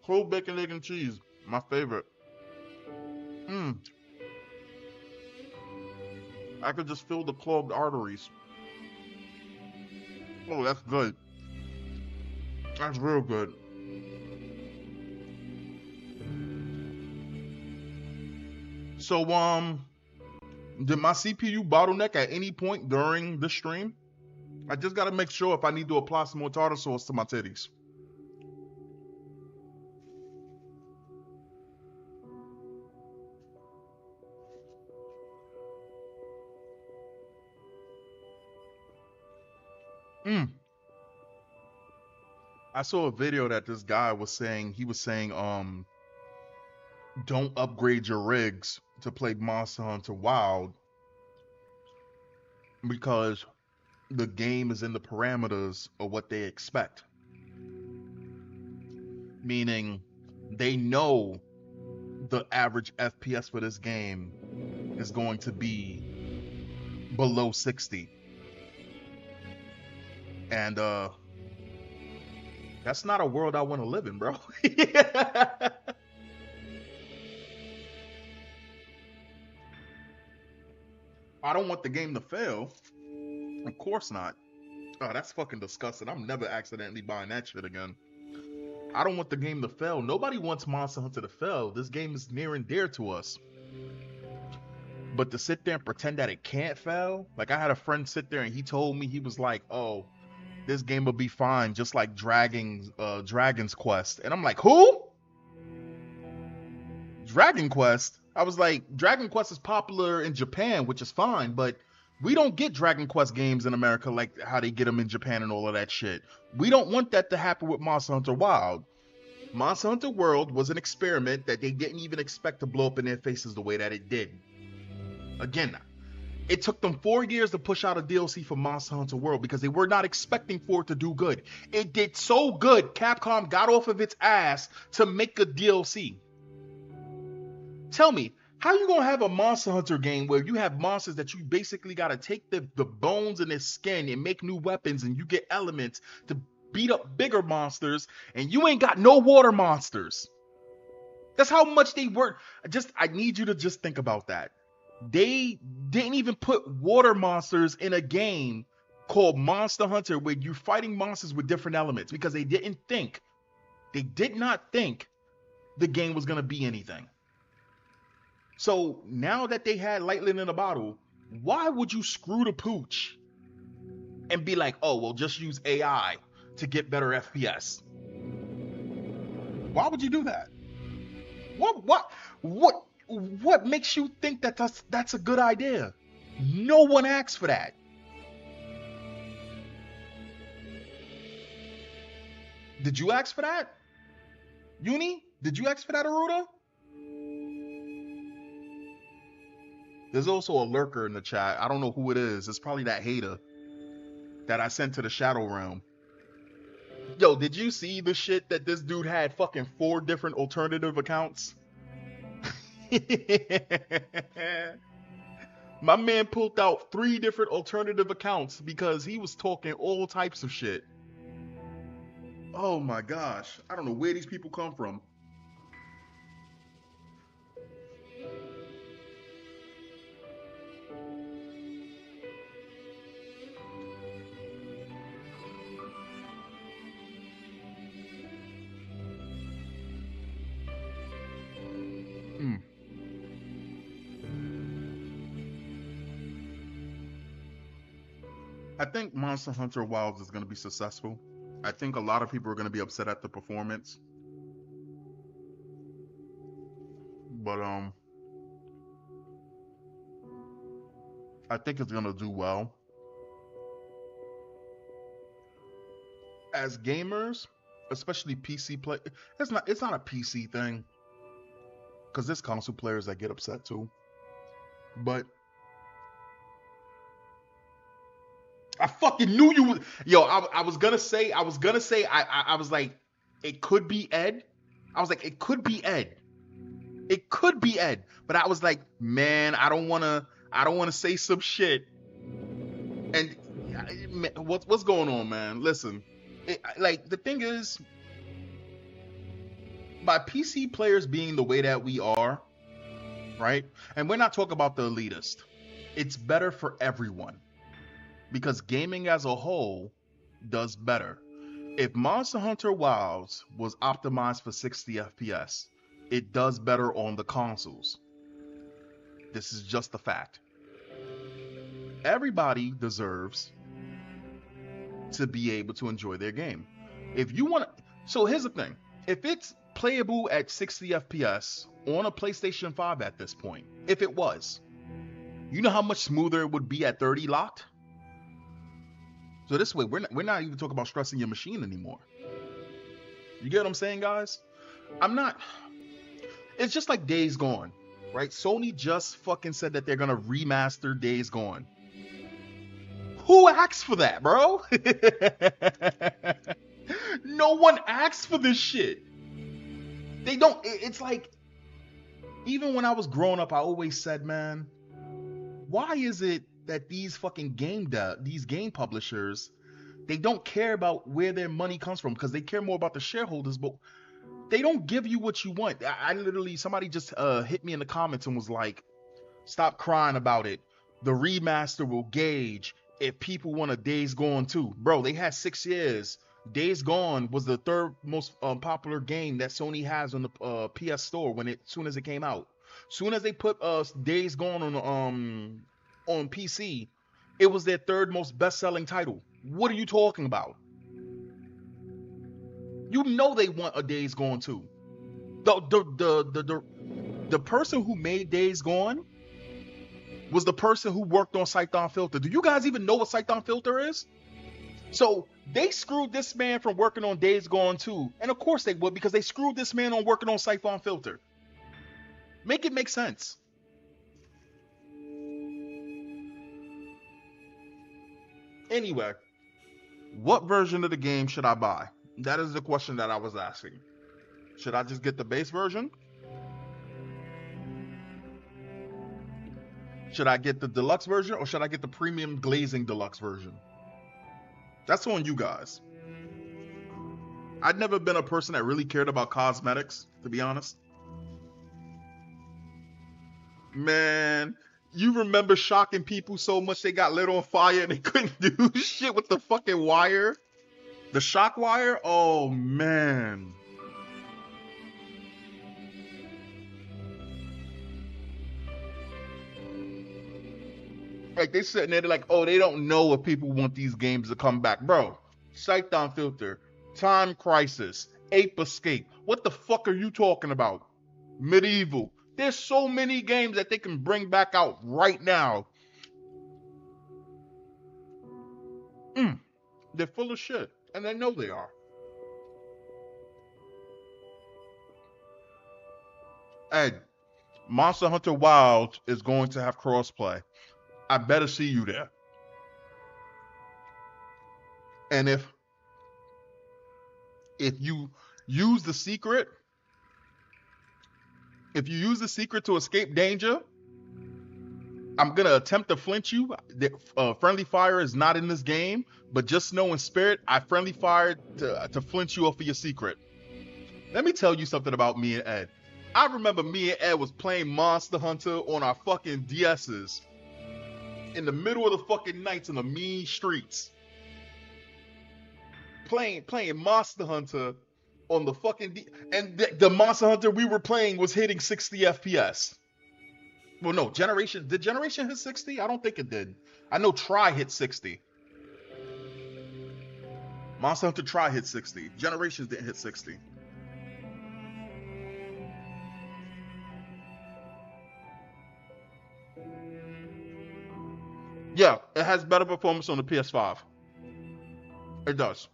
Whole bacon, egg, and cheese. My favorite. I could just feel the clogged arteries. Oh, that's good. That's real good. So, did my CPU bottleneck at any point during the stream? I just gotta make sure if I need to apply some more tartar sauce to my titties. I saw a video that this guy was saying, don't upgrade your rigs to play Monster Hunter Wild because the game is in the parameters of what they expect. Meaning, they know the average FPS for this game is going to be below 60. And that's not a world I want to live in, bro. I don't want the game to fail. Of course not. Oh, that's fucking disgusting. I'm never accidentally buying that shit again. I don't want the game to fail. Nobody wants Monster Hunter to fail. This game is near and dear to us. But to sit there and pretend that it can't fail, like I had a friend sit there and he told me, he was like, oh, this game will be fine, just like Dragon's Quest. And I'm like, who? Dragon Quest? I was like, Dragon Quest is popular in Japan, which is fine, but we don't get Dragon Quest games in America like how they get them in Japan and all of that shit. We don't want that to happen with Monster Hunter Wild. Monster Hunter World was an experiment that they didn't even expect to blow up in their faces the way that it did. Again, it took them 4 years to push out a DLC for Monster Hunter World because they were not expecting for it to do good. It did so good, Capcom got off of its ass to make a DLC. Tell me, how you gonna have a Monster Hunter game where you have monsters that you basically gotta take the bones in their skin and make new weapons and you get elements to beat up bigger monsters and you ain't got no water monsters? That's how much they work. I need you to just think about that. They didn't even put water monsters in a game called Monster Hunter where you're fighting monsters with different elements because they did not think the game was going to be anything. So now that they had lightning in a bottle, why would you screw the pooch and be like, oh, well, just use AI? to get better FPS. Why would you do that? What makes you think that that's a good idea? No one asked for that. Did you ask for that? Uni? Did you ask for that, Aruda? There's also a lurker in the chat. I don't know who it is. It's probably that hater that I sent to the Shadow Realm. Yo, did you see the shit that this dude had fucking 4 different alternative accounts? My man pulled out 3 different alternative accounts because he was talking all types of shit. Oh my gosh. I don't know where these people come from. I think Monster Hunter Wilds is going to be successful. I think a lot of people are going to be upset at the performance. But I think it's going to do well. As gamers, especially PC play, it's not a PC thing. Cuz there's console players that get upset too. But I fucking knew you would. Yo, I was gonna say, I was like, it could be Ed. I was like, it could be Ed. It could be Ed. But I was like, man, I don't wanna say some shit. And what's going on, man? Listen, like the thing is, by PC players being the way that we are, right? And we're not talking about the elitist. It's better for everyone. Because gaming as a whole does better. If Monster Hunter Wilds was optimized for 60 FPS, it does better on the consoles. This is just a fact. Everybody deserves to be able to enjoy their game. If you want to, so here's the thing. If it's playable at 60 FPS on a PlayStation 5 at this point, if it was, you know how much smoother it would be at 30 locked? So this way, we're not even talking about stressing your machine anymore. You get what I'm saying, guys? It's just like Days Gone, right? Sony just fucking said that they're gonna remaster Days Gone. Who asked for that, bro? No one asked for this shit. They don't. It's like, even when I was growing up, I always said, man, why is it that these fucking these game publishers, they don't care about where their money comes from, because they care more about the shareholders, but they don't give you what you want. I literally, somebody just hit me in the comments and was like, stop crying about it. The remaster will gauge if people want a Days Gone 2. Bro, they had 6 years. Days Gone was the 3rd most popular game that Sony has on the PS Store soon as it came out. Soon as they put Days Gone on PC, it was their 3rd most best-selling title. What are you talking about? You know they want a Days Gone 2. The person who made Days Gone was the person who worked on Siphon Filter. Do you guys even know what Siphon Filter is? So they screwed this man from working on Days Gone 2. And of course they would, because they screwed this man on working on Siphon Filter. Make it make sense. Anyway, what version of the game should I buy? That is the question that I was asking. Should I just get the base version? Should I get the deluxe version, or should I get the premium glazing deluxe version? That's on you guys. I'd never been a person that really cared about cosmetics, to be honest. Man, you remember shocking people so much they got lit on fire and they couldn't do shit with the fucking wire? The shock wire? Oh, man. Like, they sitting there, they're like, oh, they don't know if people want these games to come back. Bro, Cython Filter, Time Crisis, Ape Escape. What the fuck are you talking about? Medieval. There's so many games that they can bring back out right now. They're full of shit, and they know they are. Ed, Monster Hunter Wilds is going to have crossplay. I better see you there. And if you use the secret, if you use the secret to escape danger, I'm gonna attempt to flinch you. Friendly fire is not in this game, but just know in spirit, I friendly fired to flinch you off of your secret. Let me tell you something about me and Ed. I remember me and Ed was playing Monster Hunter on our fucking DS's in the middle of the fucking nights in the mean streets. Playing Monster Hunter on the fucking and the Monster Hunter we were playing was hitting 60 FPS. Well, no, did Generation hit 60? I don't think it did. I know Try hit 60. Monster Hunter Try hit 60. Generations didn't hit 60. Yeah, it has better performance on the PS5. It does.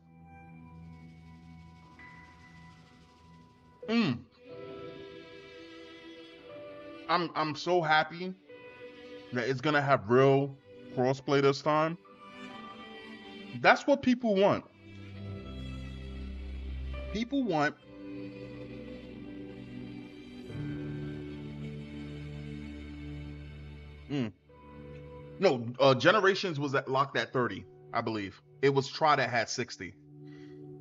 I'm so happy that it's gonna have real crossplay this time. That's what people want. People want no Generations was locked at 30, I believe. It was Try that had 60.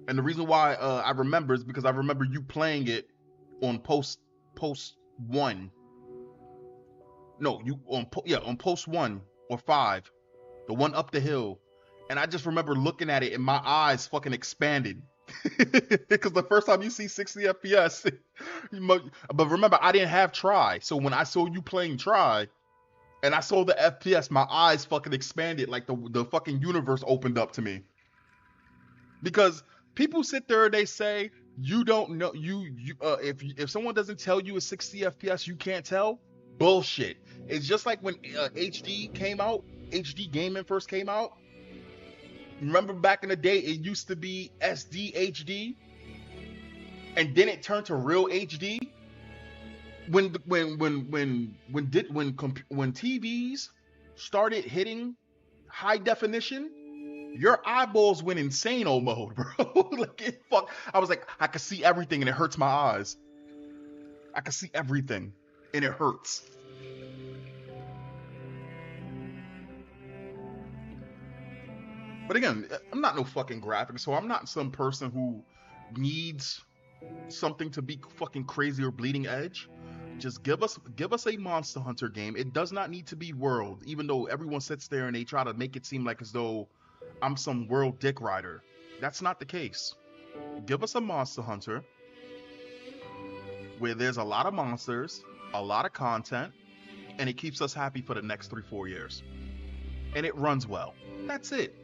And the reason why I remember is because I remember you playing it on post 1. No, you on post 1 or 5, the one up the hill. And I just remember looking at it and my eyes fucking expanded. Because the first time you see 60 FPS, but remember I didn't have Try. So when I saw you playing Try and I saw the FPS, my eyes fucking expanded like the fucking universe opened up to me. Because people sit there and they say you don't know if someone doesn't tell you it's 60 FPS, you can't tell. Bullshit. It's just like when HD came out, HD gaming first came out. Remember back in the day, it used to be SD HD, and then it turned to real HD. When TVs started hitting high definition, your eyeballs went insane mode, bro. Like I was like, I could see everything and it hurts my eyes. I could see everything and it hurts. But again, I'm not no fucking graphic, so I'm not some person who needs something to be fucking crazy or bleeding edge. Just give us a Monster Hunter game. It does not need to be world, even though everyone sits there and they try to make it seem like as though I'm some world dick rider. That's not the case. Give us a Monster Hunter where there's a lot of monsters, a lot of content, and it keeps us happy for the next 3-4 years. And it runs well. That's it.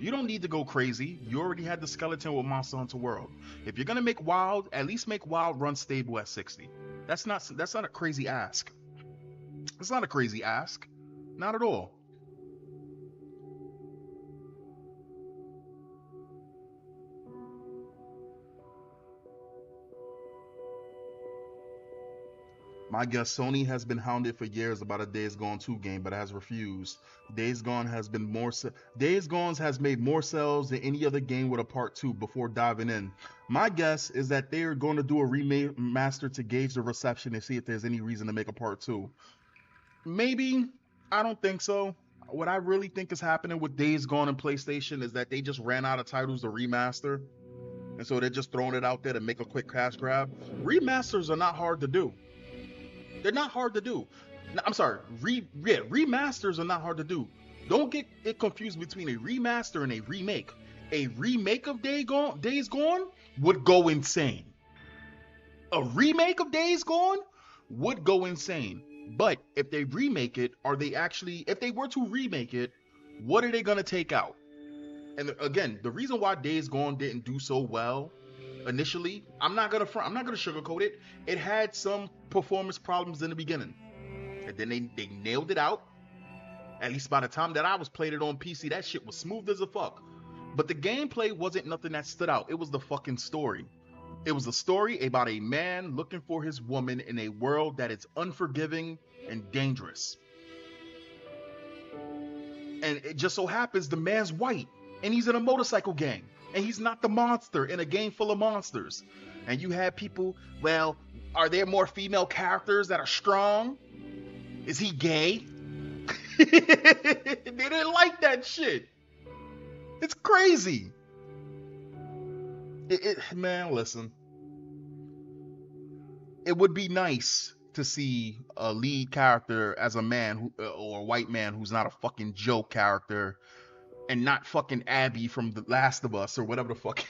You don't need to go crazy. You already had the skeleton with Monster Hunter World. If you're gonna make Wild, at least make Wild run stable at 60. That's not a crazy ask. It's not a crazy ask. Not at all. My guess, Sony has been hounded for years about a Days Gone 2 game, but has refused. Days Gone has made more sales than any other game with a part 2 before diving in. My guess is that they are going to do a remaster to gauge the reception and see if there's any reason to make a part 2. Maybe. I don't think so. What I really think is happening with Days Gone and PlayStation is that they just ran out of titles to remaster. And so they're just throwing it out there to make a quick cash grab. Remasters are not hard to do. They're not hard to do. I'm sorry, remasters are not hard to do. Don't get it confused between a remaster and a remake. A remake of Days Gone would go insane. A remake of Days Gone would go insane. But if they remake it, if they were to remake it, what are they gonna take out? And again, the reason why Days Gone didn't do so well initially, I'm not gonna sugarcoat it. It had some performance problems in the beginning, and then they nailed it out. At least by the time that I was playing it on PC, that shit was smooth as a fuck. But the gameplay wasn't nothing that stood out. It was the fucking story. It was a story about a man looking for his woman in a world that is unforgiving and dangerous. And it just so happens the man's white, and he's in a motorcycle gang, and he's not the monster in a game full of monsters. And you have people, well, are there more female characters that are strong? Is he gay? They didn't like that shit. It's crazy. Man, listen. It would be nice to see a lead character as a man or a white man who's not a fucking Joe character and not fucking Abby from The Last of Us or whatever the fuck.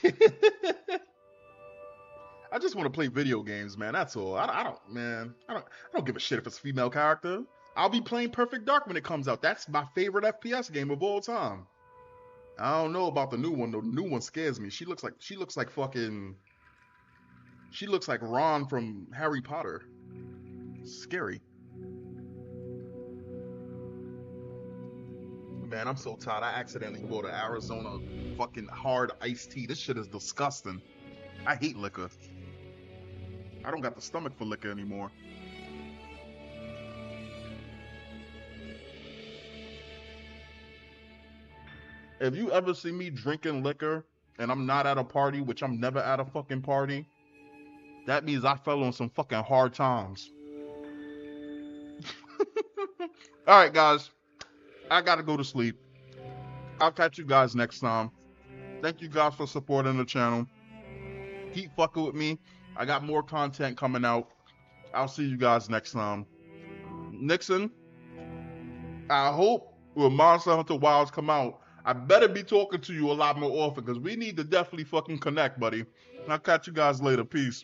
I just want to play video games, man. That's all. I don't give a shit if it's a female character. I'll be playing Perfect Dark when it comes out. That's my favorite FPS game of all time. I don't know about the new one though. The new one scares me. She looks like Ron from Harry Potter. Scary. Man, I'm so tired. I accidentally bought an Arizona fucking hard iced tea. This shit is disgusting. I hate liquor. I don't got the stomach for liquor anymore. If you ever see me drinking liquor and I'm not at a party, which I'm never at a fucking party, that means I fell on some fucking hard times. Alright, guys. I gotta go to sleep. I'll catch you guys next time. Thank you guys for supporting the channel. Keep fucking with me. I got more content coming out. I'll see you guys next time. Nixon, I hope when Monster Hunter Wilds come out, I better be talking to you a lot more often because we need to definitely fucking connect, buddy. I'll catch you guys later. Peace.